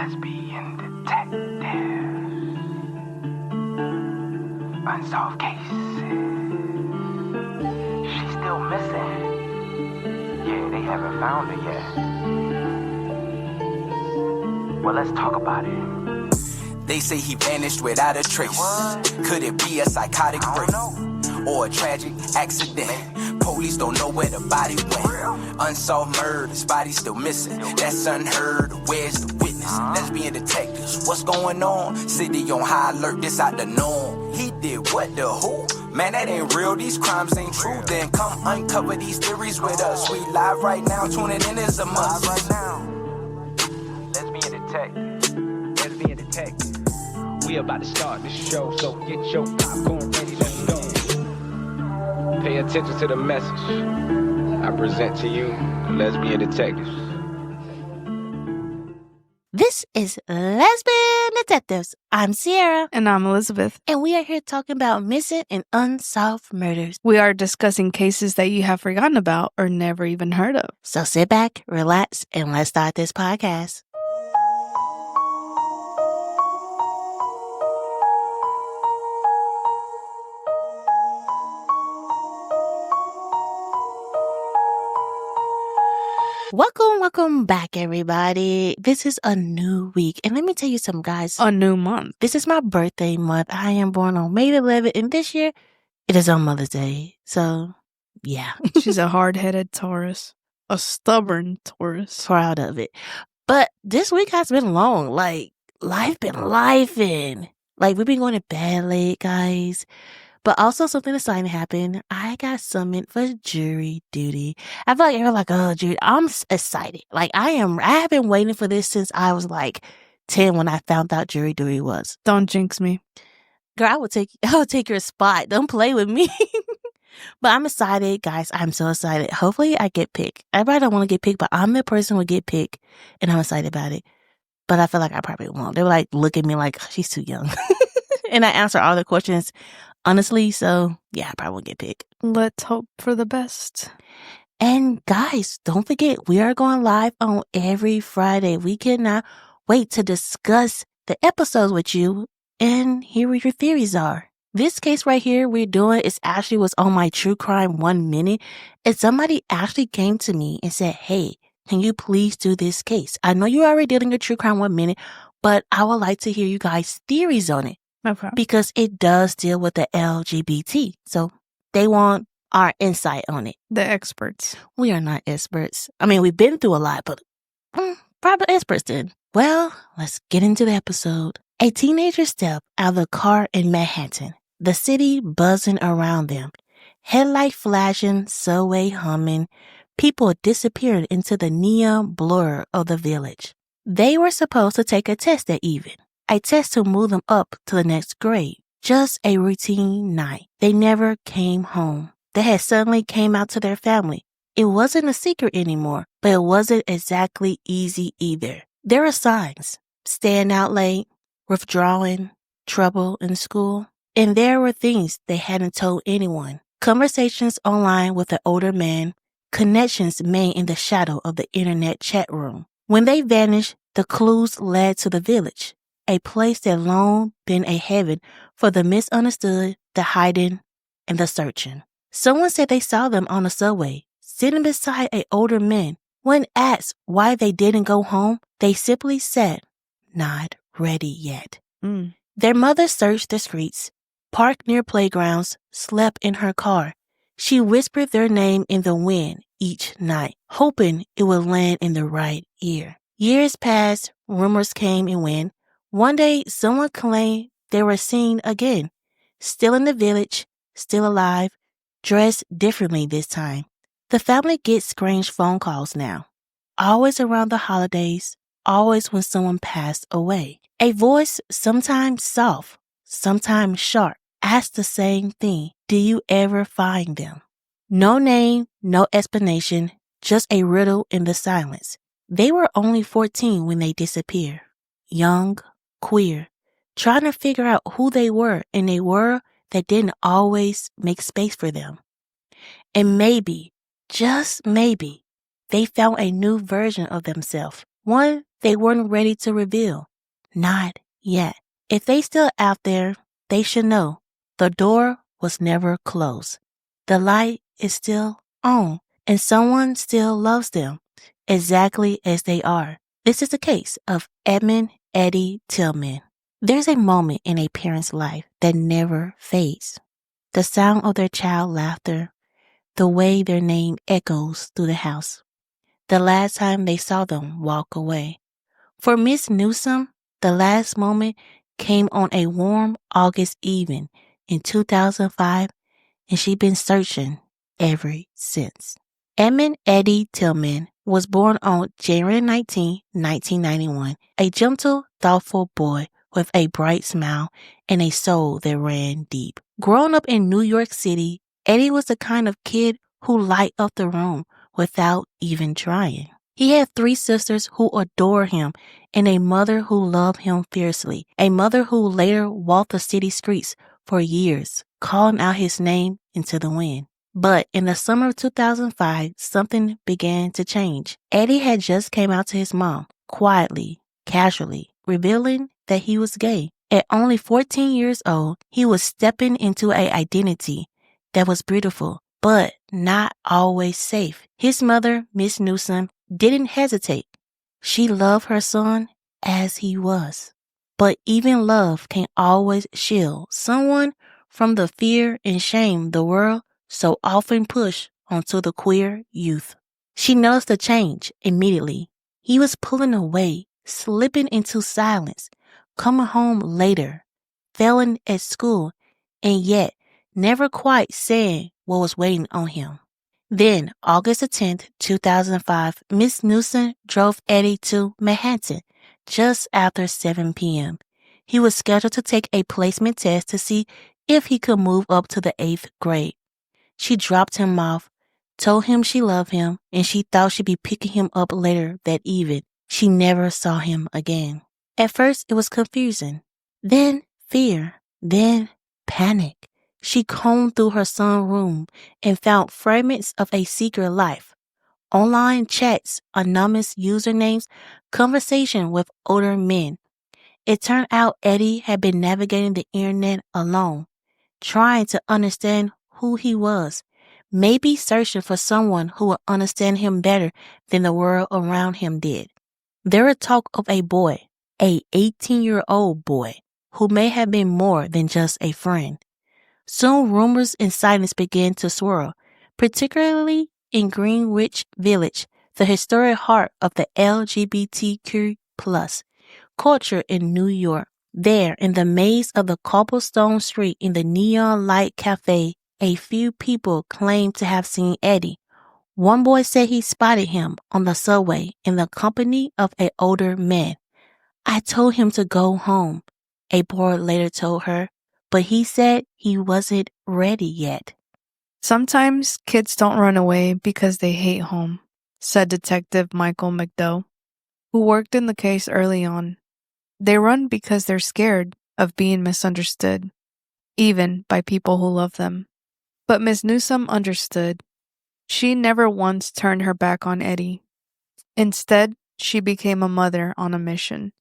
lesbian detectives, unsolved cases. She's still missing. Yeah, they haven't found her yet. Well, let's talk about it. They say he vanished without a trace. Could it be a psychotic break or a tragic accident? Police don't know where the body went. Unsolved murders, body still missing. That's unheard. Where's the witness? Lesbian detectives, what's going on? City on high alert, this out the norm. He did what, the who? Man, that ain't real, these crimes ain't true. Then come uncover these theories with us. We live right now, tuning in is a must. Right now, lesbian detective, lesbian detective. We about to start this show, so get your popcorn ready, let's go. Pay attention to the message. I present to you the lesbian detectives. This is Lesbian Detectives. I'm Sierra. And I'm Elizabeth. And we are here talking about missing and unsolved murders. We are discussing cases that you have forgotten about or never even heard of. So sit back, relax, and let's start this podcast. Welcome back, everybody. This is a new week. And let me tell you something, guys. A new month. This is my birthday month. I am born on May 11th, and this year, it is on Mother's Day. So, yeah. She's a hard-headed Taurus. A stubborn Taurus. Proud of it. But this week has been long. Like, life been lifing. Like, we've been going to bed late, guys. But also something exciting happened. I got summoned for jury duty. I feel like you're like, oh, jury. I'm excited. Like, I have been waiting for this since I was like 10 when I found out jury duty was. Don't jinx me. Girl, I will take your spot. Don't play with me. But I'm excited, guys. I'm so excited. Hopefully I get picked. Everybody don't want to get picked, but I'm the person who will get picked, and I'm excited about it. But I feel like I probably won't. They were like, look at me like, she's too young. And I answer all the questions honestly, so yeah, I probably won't get picked. Let's hope for the best. And guys, don't forget, we are going live on every Friday. We cannot wait to discuss the episodes with you and hear what your theories are. This case right here we're doing is actually was on my True Crime 1 Minute, and somebody actually came to me and said, hey, can you please do this case? I know you already did in your True Crime 1 Minute, but I would like to hear you guys' theories on it. Okay. Because it does deal with the LGBT. So they want our insight on it. The experts. We are not experts. I mean, we've been through a lot, but probably experts then. Well, let's get into the episode. A teenager stepped out of the car in Manhattan, the city buzzing around them. Headlight flashing, subway humming, people disappearing into the neon blur of the village. They were supposed to take a test that evening. A test to move them up to the next grade. Just a routine night. They never came home. They had suddenly came out to their family. It wasn't a secret anymore, but it wasn't exactly easy either. There were signs. Staying out late, withdrawing, trouble in school. And there were things they hadn't told anyone. Conversations online with an older man. Connections made in the shadow of the internet chat room. When they vanished, the clues led to the village. A place that long been a heaven for the misunderstood, the hiding, and the searching. Someone said they saw them on the subway, sitting beside an older man. When asked why they didn't go home, they simply said, not ready yet. Their mother searched the streets, parked near playgrounds, slept in her car. She whispered their name in the wind each night, hoping it would land in the right ear. Years passed, rumors came and went. One day, someone claimed they were seen again, still in the village, still alive, dressed differently this time. The family gets strange phone calls now, always around the holidays, always when someone passed away. A voice, sometimes soft, sometimes sharp, asks the same thing. Do you ever find them? No name, no explanation, just a riddle in the silence. They were only 14 when they disappeared. Young, queer, trying to figure out who they were in a world that didn't always make space for them. And maybe, just maybe, they found a new version of themselves, One they weren't ready to reveal. Not yet. If they still out there, they should know the door was never closed. The light is still on, and someone still loves them exactly as they are. This is the case of Edmund Eddie Tillman. There's a moment in a parent's life that never fades. The sound of their child laughter, the way their name echoes through the house. The last time they saw them walk away. For Miss Newsom, the last moment came on a warm August evening in 2005, and she'd been searching ever since. Edmund Eddie Tillman was born on January 19, 1991, a gentle, thoughtful boy with a bright smile and a soul that ran deep. Growing up in New York City, Eddie was the kind of kid who light up the room without even trying. He had 3 sisters who adored him and a mother who loved him fiercely, a mother who later walked the city streets for years, calling out his name into the wind. But in the summer of 2005, something began to change. Eddie had just came out to his mom, quietly, casually, revealing that he was gay. At only 14 years old, he was stepping into an identity that was beautiful, but not always safe. His mother, Miss Newsom, didn't hesitate. She loved her son as he was. But even love can't always shield someone from the fear and shame the world so often push onto the queer youth. She noticed the change immediately. He was pulling away, slipping into silence, coming home later, failing at school, and yet never quite saying what was waiting on him. Then, August 10th, 2005, Miss Newsom drove Eddie to Manhattan just after 7 p.m. He was scheduled to take a placement test to see if he could move up to the 8th grade. She dropped him off, told him she loved him, and she thought she'd be picking him up later that evening. She never saw him again. At first, it was confusing, then fear, then panic. She combed through her son's room and found fragments of a secret life. Online chats, anonymous usernames, conversation with older men. It turned out Eddie had been navigating the internet alone, trying to understand who he was, maybe searching for someone who would understand him better than the world around him did. There was talk of a boy, a 18-year-old boy, who may have been more than just a friend. Soon rumors and sightings began to swirl, particularly in Greenwich Village, the historic heart of the LGBTQ+ culture in New York. There, in the maze of the cobblestone street in the neon light cafe, a few people claimed to have seen Eddie. One boy said he spotted him on the subway in the company of an older man. "I told him to go home," a boy later told her, but he said he wasn't ready yet. Sometimes kids don't run away because they hate home, said Detective Michael McDowell, who worked in the case early on. They run because they're scared of being misunderstood, even by people who love them. But Miss Newsom understood. She never once turned her back on Eddie. Instead, she became a mother on a mission.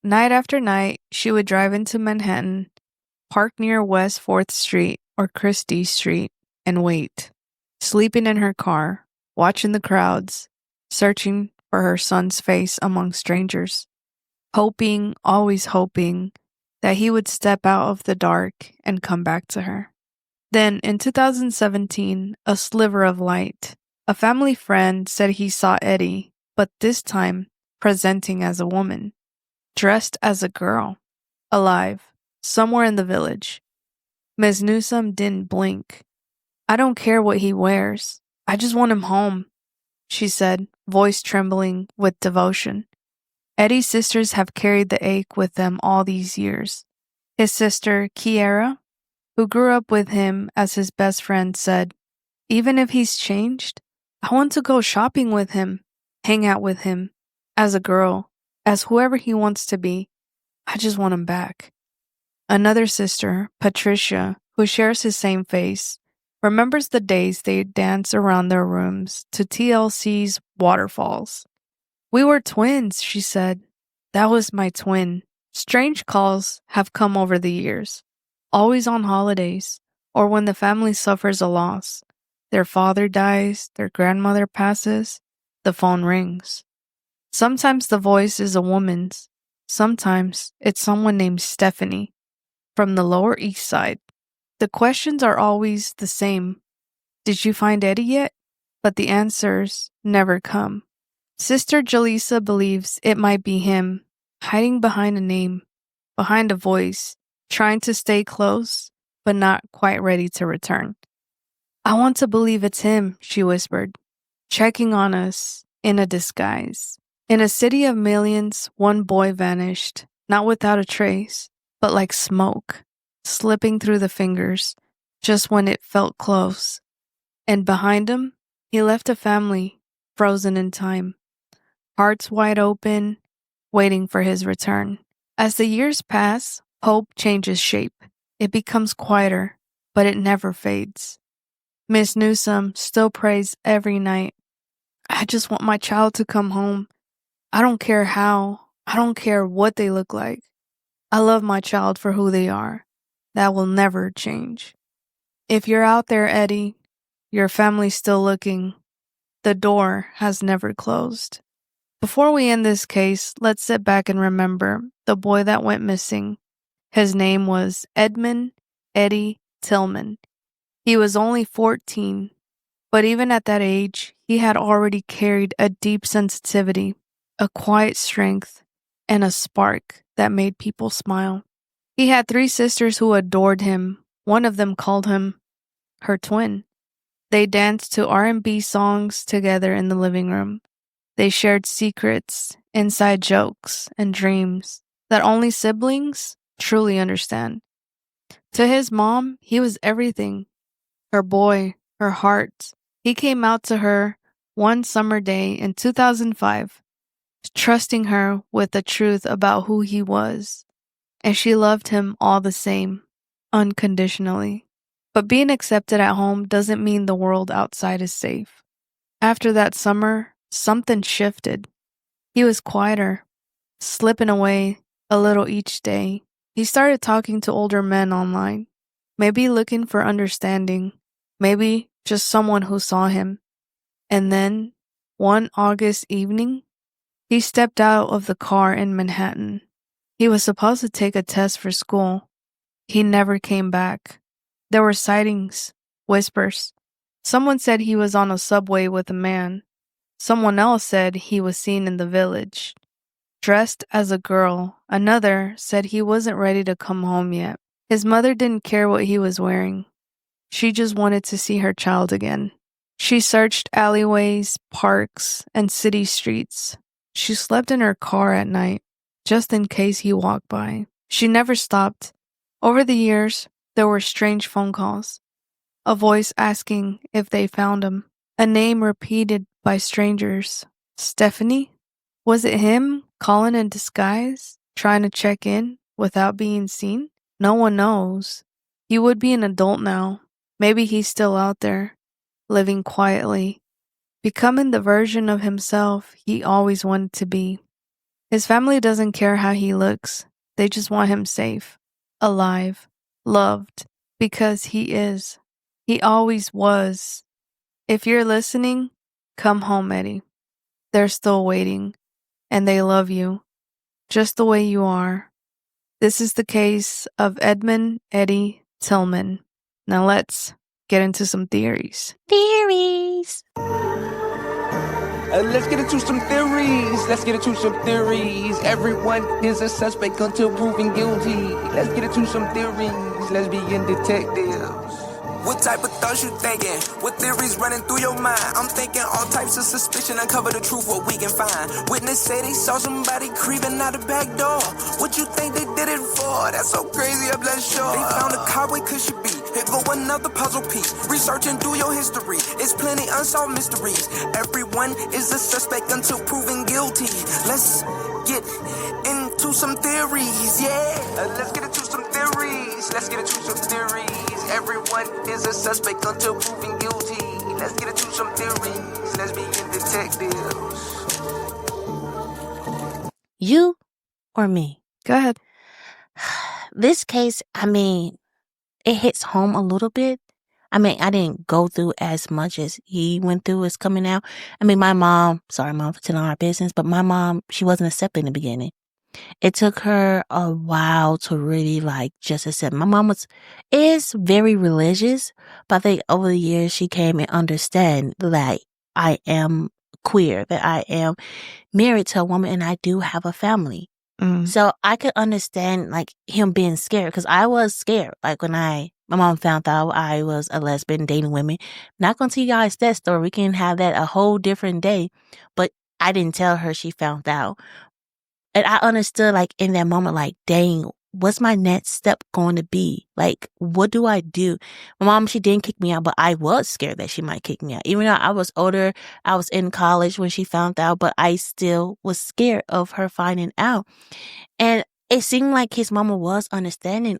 Night after night, she would drive into Manhattan, park near West 4th Street or Christie Street, and wait, sleeping in her car, watching the crowds, searching for her son's face among strangers, hoping, always hoping, that he would step out of the dark and come back to her. Then, in 2017, a sliver of light. A family friend said he saw Eddie, but this time presenting as a woman, dressed as a girl, alive, somewhere in the village. Ms. Newsom didn't blink. "I don't care what he wears. I just want him home," she said, voice trembling with devotion. Eddie's sisters have carried the ache with them all these years. His sister, Kiara, who grew up with him as his best friend, said, "Even if he's changed, I want to go shopping with him, hang out with him, as a girl, as whoever he wants to be. I just want him back." Another sister, Patricia, who shares his same face, remembers the days they danced around their rooms to TLC's Waterfalls, "We were twins," she said. "That was my twin." Strange calls have come over the years, always on holidays, or when the family suffers a loss. Their father dies, their grandmother passes, the phone rings. Sometimes the voice is a woman's. Sometimes it's someone named Stephanie from the Lower East Side. The questions are always the same. Did you find Eddie yet? But the answers never come. Sister Jaleesa believes it might be him, hiding behind a name, behind a voice, trying to stay close, but not quite ready to return. "I want to believe it's him," she whispered, checking on us in a disguise. In a city of millions, one boy vanished, not without a trace, but like smoke, slipping through the fingers, just when it felt close. And behind him, he left a family, frozen in time, hearts wide open, waiting for his return. As the years pass, hope changes shape. It becomes quieter, but it never fades. Miss Newsome still prays every night. "I just want my child to come home. I don't care how. I don't care what they look like. I love my child for who they are. That will never change." If you're out there, Eddie, your family's still looking. The door has never closed. Before we end this case, let's sit back and remember the boy that went missing. His name was Edmund Eddie Tillman. He was only 14, but even at that age, he had already carried a deep sensitivity, a quiet strength, and a spark that made people smile. He had 3 sisters who adored him. One of them called him her twin. They danced to R&B songs together in the living room. They shared secrets, inside jokes, and dreams that only siblings truly understand. To his mom, he was everything. Her boy, her heart. He came out to her one summer day in 2005, trusting her with the truth about who he was. And she loved him all the same, unconditionally. But being accepted at home doesn't mean the world outside is safe. After that summer, something shifted. He was quieter, slipping away a little each day. He started talking to older men online, maybe looking for understanding, maybe just someone who saw him. And then, one August evening, he stepped out of the car in Manhattan. He was supposed to take a test for school. He never came back. There were sightings, whispers. Someone said he was on a subway with a man. Someone else said he was seen in the village, dressed as a girl. Another said he wasn't ready to come home yet. His mother didn't care what he was wearing. She just wanted to see her child again. She searched alleyways, parks, and city streets. She slept in her car at night, just in case he walked by. She never stopped. Over the years, there were strange phone calls. A voice asking if they found him. A name repeated by strangers. Stephanie? Was it him calling in disguise, trying to check in without being seen? No one knows. He would be an adult now. Maybe he's still out there, living quietly, becoming the version of himself he always wanted to be. His family doesn't care how he looks. They just want him safe, alive, loved, because he is. He always was. If you're listening, come home, Eddie. They're still waiting, and they love you, just the way you are. This is the case of Edmund Eddie Tillman. Now let's get into some theories. Theories. Let's get into some theories. Everyone is a suspect until proven guilty. Let's get into some theories. Let's begin detectives. What type of thoughts you thinking? What theories running through your mind? I'm thinking all types of suspicion. Uncover the truth, what we can find. Witness say they saw somebody creeping out the back door. What you think they did it for? That's so crazy, I'm not sure. They found a car, where could she be? Here go another puzzle piece. Research and do your history. It's plenty unsolved mysteries. Everyone is a suspect until proven guilty. Let's get into some theories, yeah. Let's get into some theories. Everyone is a suspect until proven guilty. Let's get into some theories. Let's begin detectives. You or me? Go ahead. This case, I mean, it hits home a little bit. I mean, I didn't go through as much as he went through as coming out. I mean, my mom, sorry, mom, for telling our business, but my mom, she wasn't accepting in the beginning. It took her a while to really just accept. My mom is very religious, but I think over the years she came and understand that I am queer, that I am married to a woman and I do have a family. So I could understand him being scared because I was scared. When my mom found out I was a lesbian dating women. Not gonna tell you guys that story. We can have that a whole different day. But I didn't tell her she found out. And I understood in that moment, dang, what's my next step going to be? What do I do? My mom, she didn't kick me out, but I was scared that she might kick me out. Even though I was older, I was in college when she found out, but I still was scared of her finding out. And it seemed like his mama was understanding.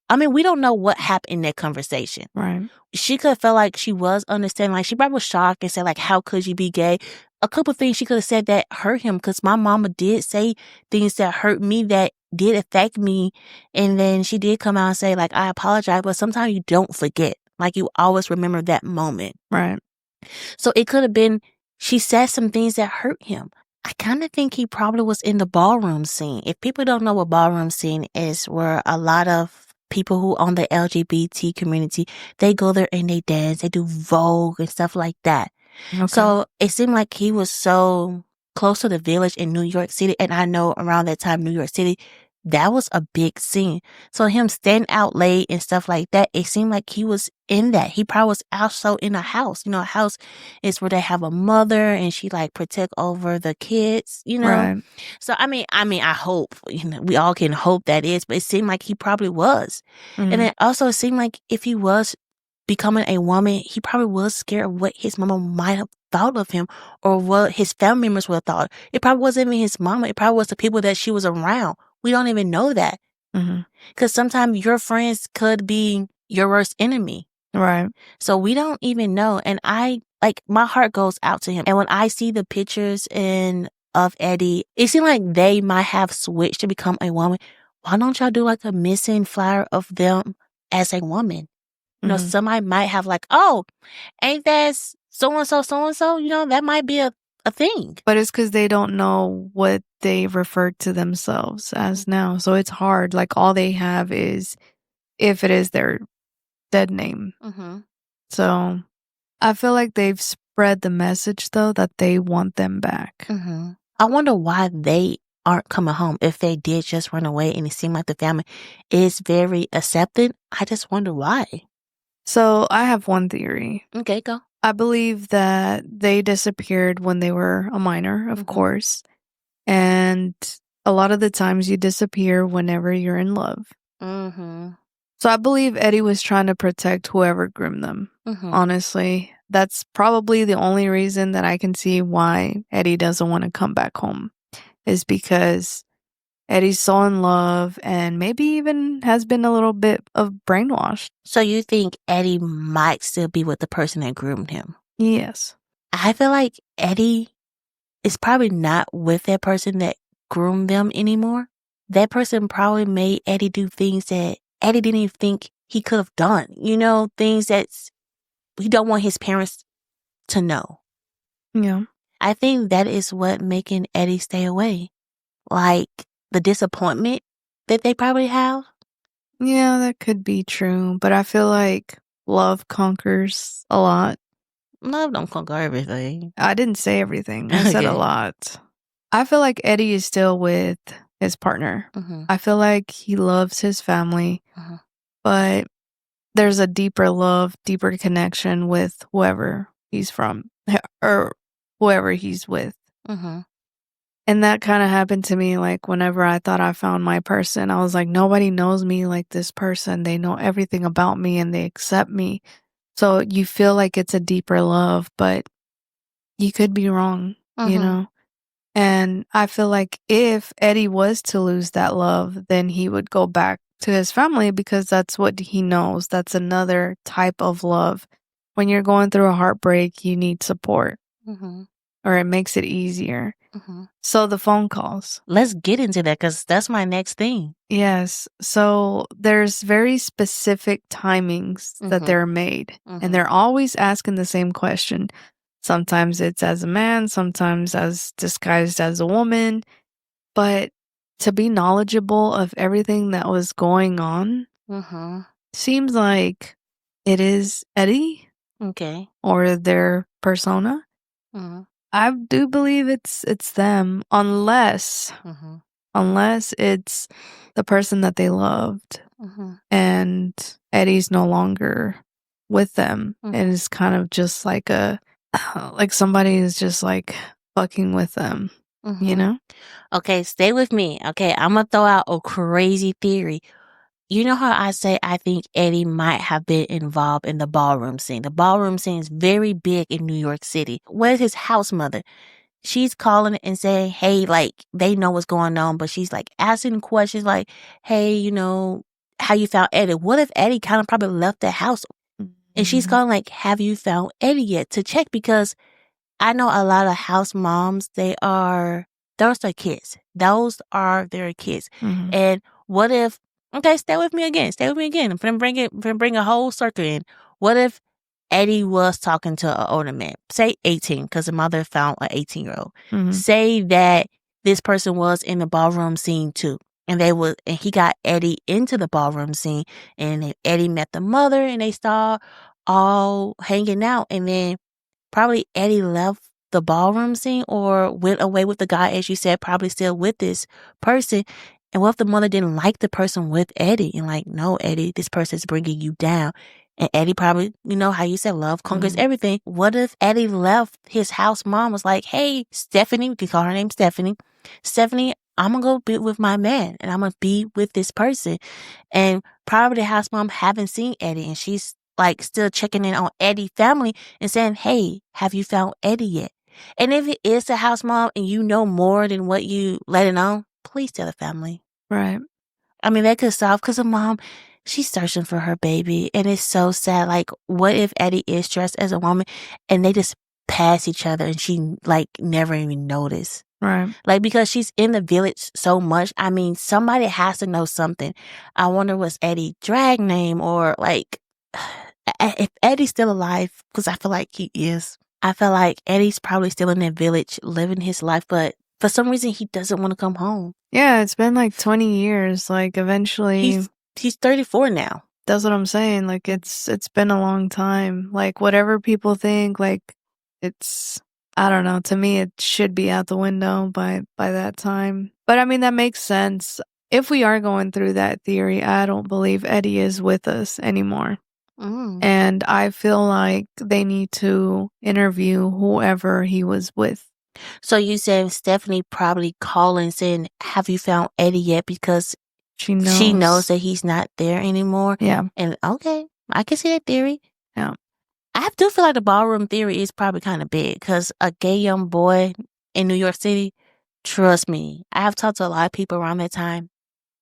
I mean, we don't know what happened in that conversation. Right. She could have felt like she was understanding. She probably was shocked and said, how could you be gay? A couple of things she could have said that hurt him because my mama did say things that hurt me that did affect me. And then she did come out and say, I apologize, but sometimes you don't forget. You always remember that moment. Right. So it could have been she said some things that hurt him. I kind of think he probably was in the ballroom scene. If people don't know what ballroom scene is, where a lot of people who own the LGBT community, they go there and they dance, they do Vogue and stuff like that. Okay. So it seemed like he was so close to the Village in New York City. And I know around that time, New York City, that was a big scene. So him staying out late and stuff like that, it seemed like he was in that. He probably was also in a house. A house is where they have a mother and she protect over the kids, Right. So I mean, I hope, we all can hope that is, but it seemed like he probably was. And it also seemed like if he was becoming a woman, he probably was scared of what his mama might have thought of him or what his family members would have thought. It probably wasn't even his mama. It probably was the people that she was around. We don't even know that. Because sometimes your friends could be your worst enemy. Right. So we don't even know. And my heart goes out to him. And when I see the pictures of Eddie, it seems like they might have switched to become a woman. Why don't y'all do a missing flyer of them as a woman? Somebody might have oh, ain't that so-and-so, so-and-so? That might be a thing. But it's because they don't know what they refer to themselves as now. So it's hard. All they have is if it is their dead name. So I feel like they've spread the message, though, that they want them back. I wonder why they aren't coming home. If they did just run away and it seemed like the family is very accepting, I just wonder why. So I have one theory. Okay, go. I believe that they disappeared when they were a minor, of course. And a lot of the times you disappear whenever you're in love. So I believe Eddie was trying to protect whoever groomed them. Honestly, that's probably the only reason that I can see why Eddie doesn't want to come back home, is because Eddie's so in love and maybe even has been a little bit of brainwashed. So you think Eddie might still be with the person that groomed him? Yes. I feel like Eddie is probably not with that person that groomed them anymore. That person probably made Eddie do things that Eddie didn't even think he could have done. Things that he don't want his parents to know. Yeah. I think that is what making Eddie stay away. The disappointment that they probably have. Yeah, that could be true. But I feel like love conquers a lot. Love don't conquer everything. I didn't say everything. I said a lot. I feel like Eddie is still with his partner. I feel like he loves his family. But there's a deeper love, deeper connection with whoever he's from or whoever he's with. And that kind of happened to me, whenever I thought I found my person, I was like, nobody knows me like this person. They know everything about me and they accept me. So you feel like it's a deeper love, but you could be wrong, And I feel like if Eddie was to lose that love, then he would go back to his family because that's what he knows. That's another type of love. When you're going through a heartbreak, you need support. or it makes it easier. Mm-hmm. So the phone calls. Let's get into that because that's my next thing. Yes. So there's very specific timings that Mhm. they're made, Mhm. and they're always asking the same question. Sometimes it's as a man, sometimes as disguised as a woman. But to be knowledgeable of everything that was going on Mm-hmm. seems like it is Eddie Okay. or their persona. Mm-hmm. I do believe it's them, unless Mm-hmm. it's the person that they loved Mm-hmm. and Eddie's no longer with them, Mhm. and it's kind of just like a like somebody is just like fucking with them, you Mm-hmm. know? Okay, stay with me. Okay, I'm gonna throw out a crazy theory. You know how I say I think Eddie might have been involved in the ballroom scene? The ballroom scene is very big in New York City. Where's his house mother? She's calling and saying, hey, like, they know what's going on, but she's like asking questions like, hey, you know, how you found Eddie? What if Eddie kind of probably left the house? And she's Mhm. calling like, have you found Eddie yet? To check, because I know a lot of house moms, those are their kids. Those are their kids. Mhm. And what if, okay, stay with me again. I'm gonna bring a whole circle in. What if Eddie was talking to an older man, say 18, because the mother found an 18-year-old. Mhm. Say that this person was in the ballroom scene too. And he got Eddie into the ballroom scene, and then Eddie met the mother, and they started all hanging out, and then probably Eddie left the ballroom scene or went away with the guy, as you said, probably still with this person. And what if the mother didn't like the person with Eddie and like, no, Eddie, this person's bringing you down. And Eddie probably, you know how you said love conquers Mhm. everything. What if Eddie left his house mom was like, hey, Stephanie, we can call her name Stephanie. Stephanie, I'm going to go be with my man and I'm going to be with this person. And probably the house mom haven't seen Eddie and she's like still checking in on Eddie's family and saying, hey, have you found Eddie yet? And if it is the house mom and you know more than what you let it on, please tell the family. Right. I mean, that could solve, because a mom, she's searching for her baby. And it's so sad. Like, what if Eddie is dressed as a woman and they just pass each other and she like never even noticed? Right. Like, because she's in the village so much. I mean, somebody has to know something. I wonder what's Eddie's drag name, or like, if Eddie's still alive, because I feel like he is. I feel like Eddie's probably still in that village living his life, but for some reason he doesn't want to come home. Yeah, it's been like 20 years. Like eventually He's 34 now. that's what I'm saying. Like it's been a long time. Like whatever people think, like it's I don't know, to me it should be out the window by that time. But I mean that makes sense. If we are going through that theory, I don't believe Eddie is with us anymore. And I feel like they need to interview whoever he was with. So you said Stephanie probably calling saying, have you found Eddie yet? Because She knows. she knows that he's not there anymore. Yeah. And okay, I can see that theory. Yeah. I do feel like the ballroom theory is probably kind of big, because a gay young boy in New York City, trust me, I have talked to a lot of people around that time.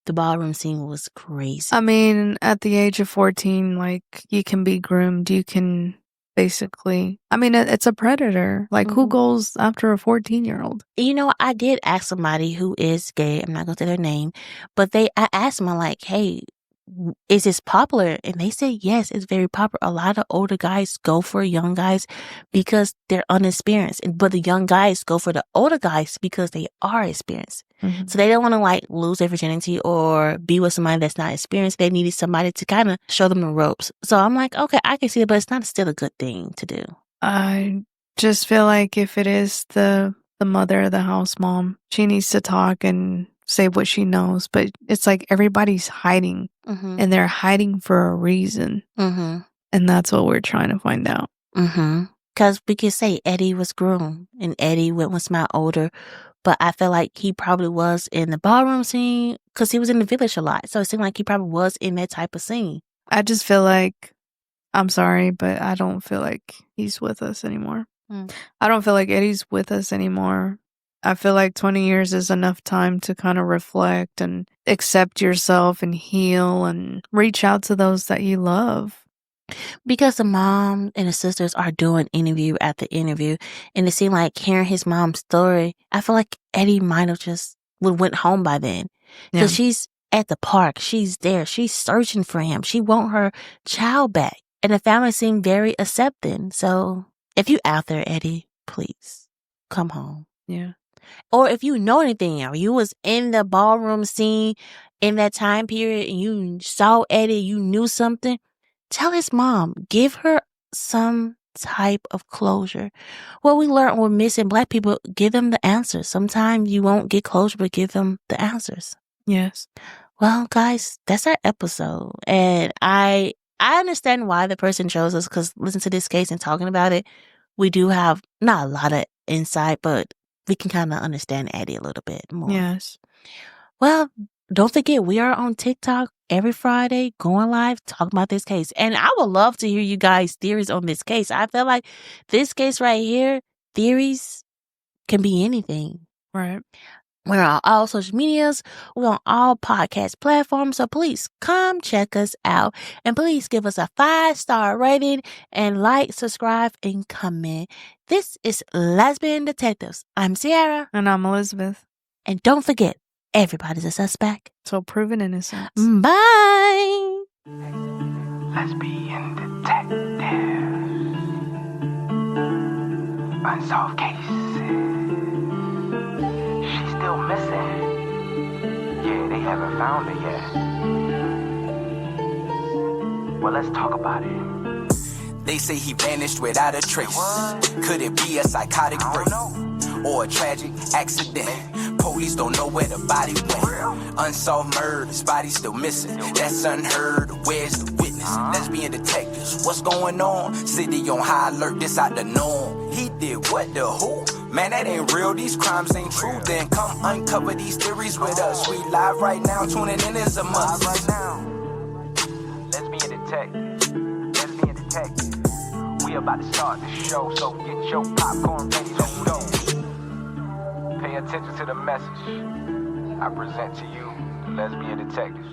The ballroom scene was crazy. I mean, at the age of 14, like, you can be groomed. You can basically, I mean, it's a predator. Like, who goes after a 14-year-old? You know, I did ask somebody who is gay. I'm not going to say their name, but I asked them, like, hey, is this popular? And they said, yes, it's very popular. A lot of older guys go for young guys because they're unexperienced. But the young guys go for the older guys because they are experienced. Mhm. So they don't want to like lose their virginity or be with somebody that's not experienced. They needed somebody to kind of show them the ropes. So I'm like, okay, I can see it, but it's not still a good thing to do. I just feel like if it is the mother, the house mom, she needs to talk and say what she knows. But it's like everybody's hiding, and they're hiding for a reason. And that's what we're trying to find out. Because we could say Eddie was groomed and Eddie was my older, but I feel like he probably was in the ballroom scene because he was in the village a lot. So it seemed like he probably was in that type of scene. I just feel like, I'm sorry, but I don't feel like he's with us anymore. I don't feel like Eddie's with us anymore. I feel like 20 years is enough time to kind of reflect and accept yourself and heal and reach out to those that you love. Because the mom and the sisters are doing interview after interview, and it seemed like hearing his mom's story, I feel like Eddie might have just went home by then. Because Yeah. she's at the park. She's there. She's searching for him. She want her child back. And the family seemed very accepting. So if you out there, Eddie, please come home. Yeah. Or if you know anything, or you was in the ballroom scene in that time period and you saw Eddie, you knew something, tell his mom, give her some type of closure. What we learned with missing Black people, give them the answers. Sometimes you won't get closure, but give them the answers. Yes. Well, guys, that's our episode. And I understand why the person chose us, because listen to this case and talking about it, we do have not a lot of insight, but we can kind of understand Eddie a little bit more. Yes. Well, don't forget, we are on TikTok every Friday, going live, talking about this case. And I would love to hear you guys' theories on this case. I feel like this case right here, theories can be anything. Right. We're on all social medias. We're on all podcast platforms. So please come check us out. And please give us a 5-star rating and like, subscribe, and comment. This is Lesbian Detectives. I'm Sierra. And I'm Elizabeth. And don't forget, everybody's a suspect. So proven innocence. Bye. Lesbian detectives. Unsolved cases. She's still missing. Yeah, they haven't found her yet. Well, let's talk about it. They say he vanished without a trace. Could it be a psychotic break? Or a tragic accident? Police don't know where the body went. Unsolved murders, body still missing. That's unheard. Where's the witness? Lesbian detectives, what's going on? City on high alert, this out the norm. He did what, the who? Man, that ain't real, these crimes ain't true. Then come uncover these theories with us. We live right now, tuning in is a must. Right now. Lesbian detective, lesbian detective. We about to start the show, so get your popcorn ready, let's go. Pay attention to the message I present to you, the lesbian detectives.